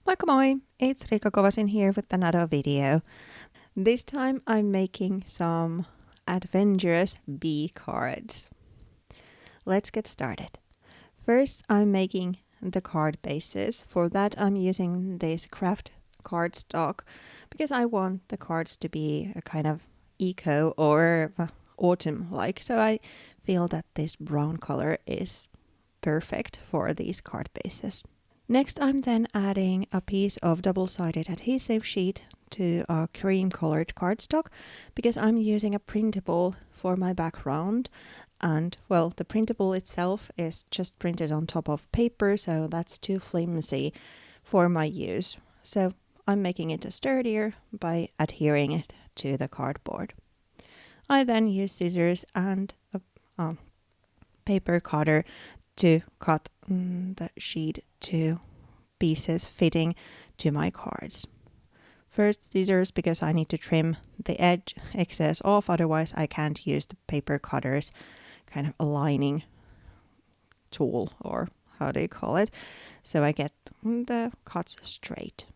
Moikka moi! It's Riikka Kovasin here with another video. This time I'm making some Adventurous Bee cards. Let's get started. First I'm making the card bases. For that I'm using this craft cardstock because I want the cards to be a kind of eco or autumn-like. So I feel that this brown color is perfect for these card bases. Next I'm then adding a piece of double-sided adhesive sheet to a cream colored cardstock because I'm using a printable for my background, and well, the printable itself is just printed on top of paper, so that's too flimsy for my use. So I'm making it sturdier by adhering it to the cardboard. I then use scissors and a paper cutter to cut the sheet to pieces fitting to my cards. First scissors because I need to trim the edge excess off, otherwise I can't use the paper cutter's kind of aligning tool, or how do you call it, so I get the cuts straight.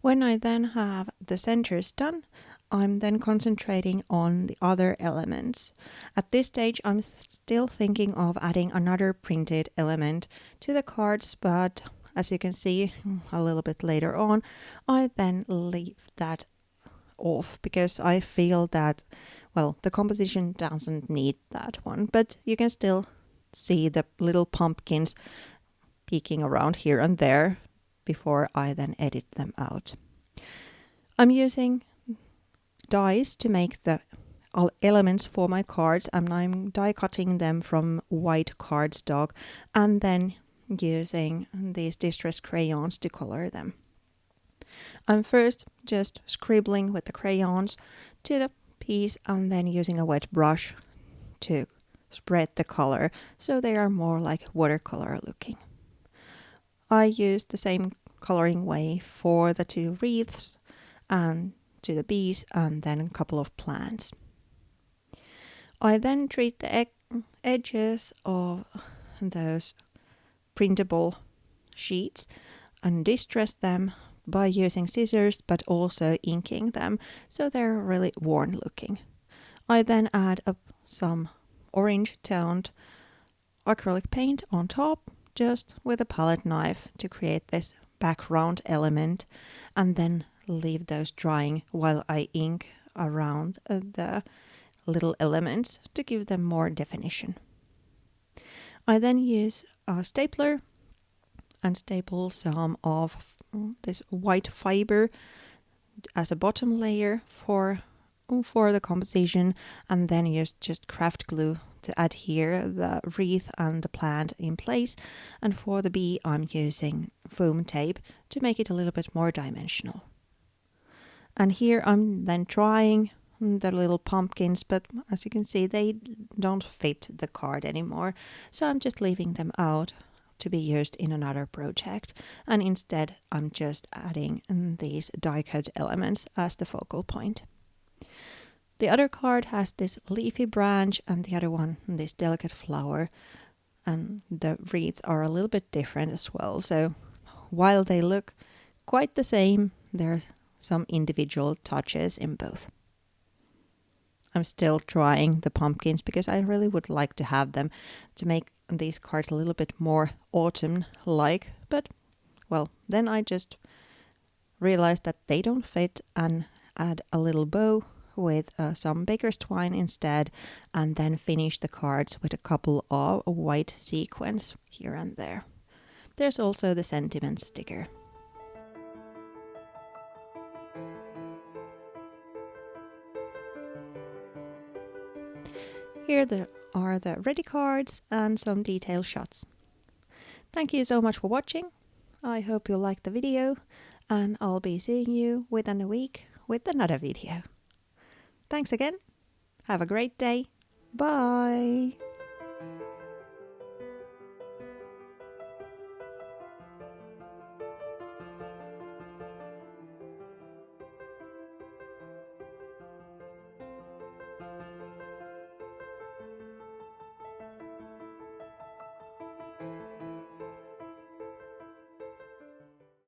When I then have the centers done, I'm then concentrating on the other elements. At this stage I'm still thinking of adding another printed element to the cards, but as you can see a little bit later on, I then leave that off because I feel that, well, the composition doesn't need that one, but you can still see the little pumpkins peeking around here and there before I then edit them out. I'm using dies to make the elements for my cards, and I'm die cutting them from white cardstock and then using these distress crayons to color them. I'm first just scribbling with the crayons to the piece and then using a wet brush to spread the color so they are more like watercolor looking. I used the same coloring way for the two wreaths and to the bees and then a couple of plants. I then treat the edges of those printable sheets and distress them by using scissors but also inking them so they're really worn looking. I then add some orange toned acrylic paint on top just with a palette knife to create this background element, and then leave those drying while I ink around the little elements to give them more definition. I then use a stapler and staple some of this white fiber as a bottom layer for the composition, and then use just craft glue to adhere the wreath and the plant in place, and for the bee I'm using foam tape to make it a little bit more dimensional. And here I'm then trying the little pumpkins, but as you can see they don't fit the card anymore, so I'm just leaving them out to be used in another project, and instead I'm just adding these die cut elements as the focal point. The other card has this leafy branch and the other one this delicate flower, and the wreaths are a little bit different as well, so while they look quite the same, there are some individual touches in both. I'm still trying the pumpkins because I really would like to have them to make these cards a little bit more autumn-like, but well, then I just realized that they don't fit and add a little bow with some baker's twine instead, and then finish the cards with a couple of white sequins here and there. There's also the sentiment sticker. Here are the ready cards and some detail shots. Thank you so much for watching. I hope you liked the video, and I'll be seeing you within a week with another video. Thanks again. Have a great day. Bye.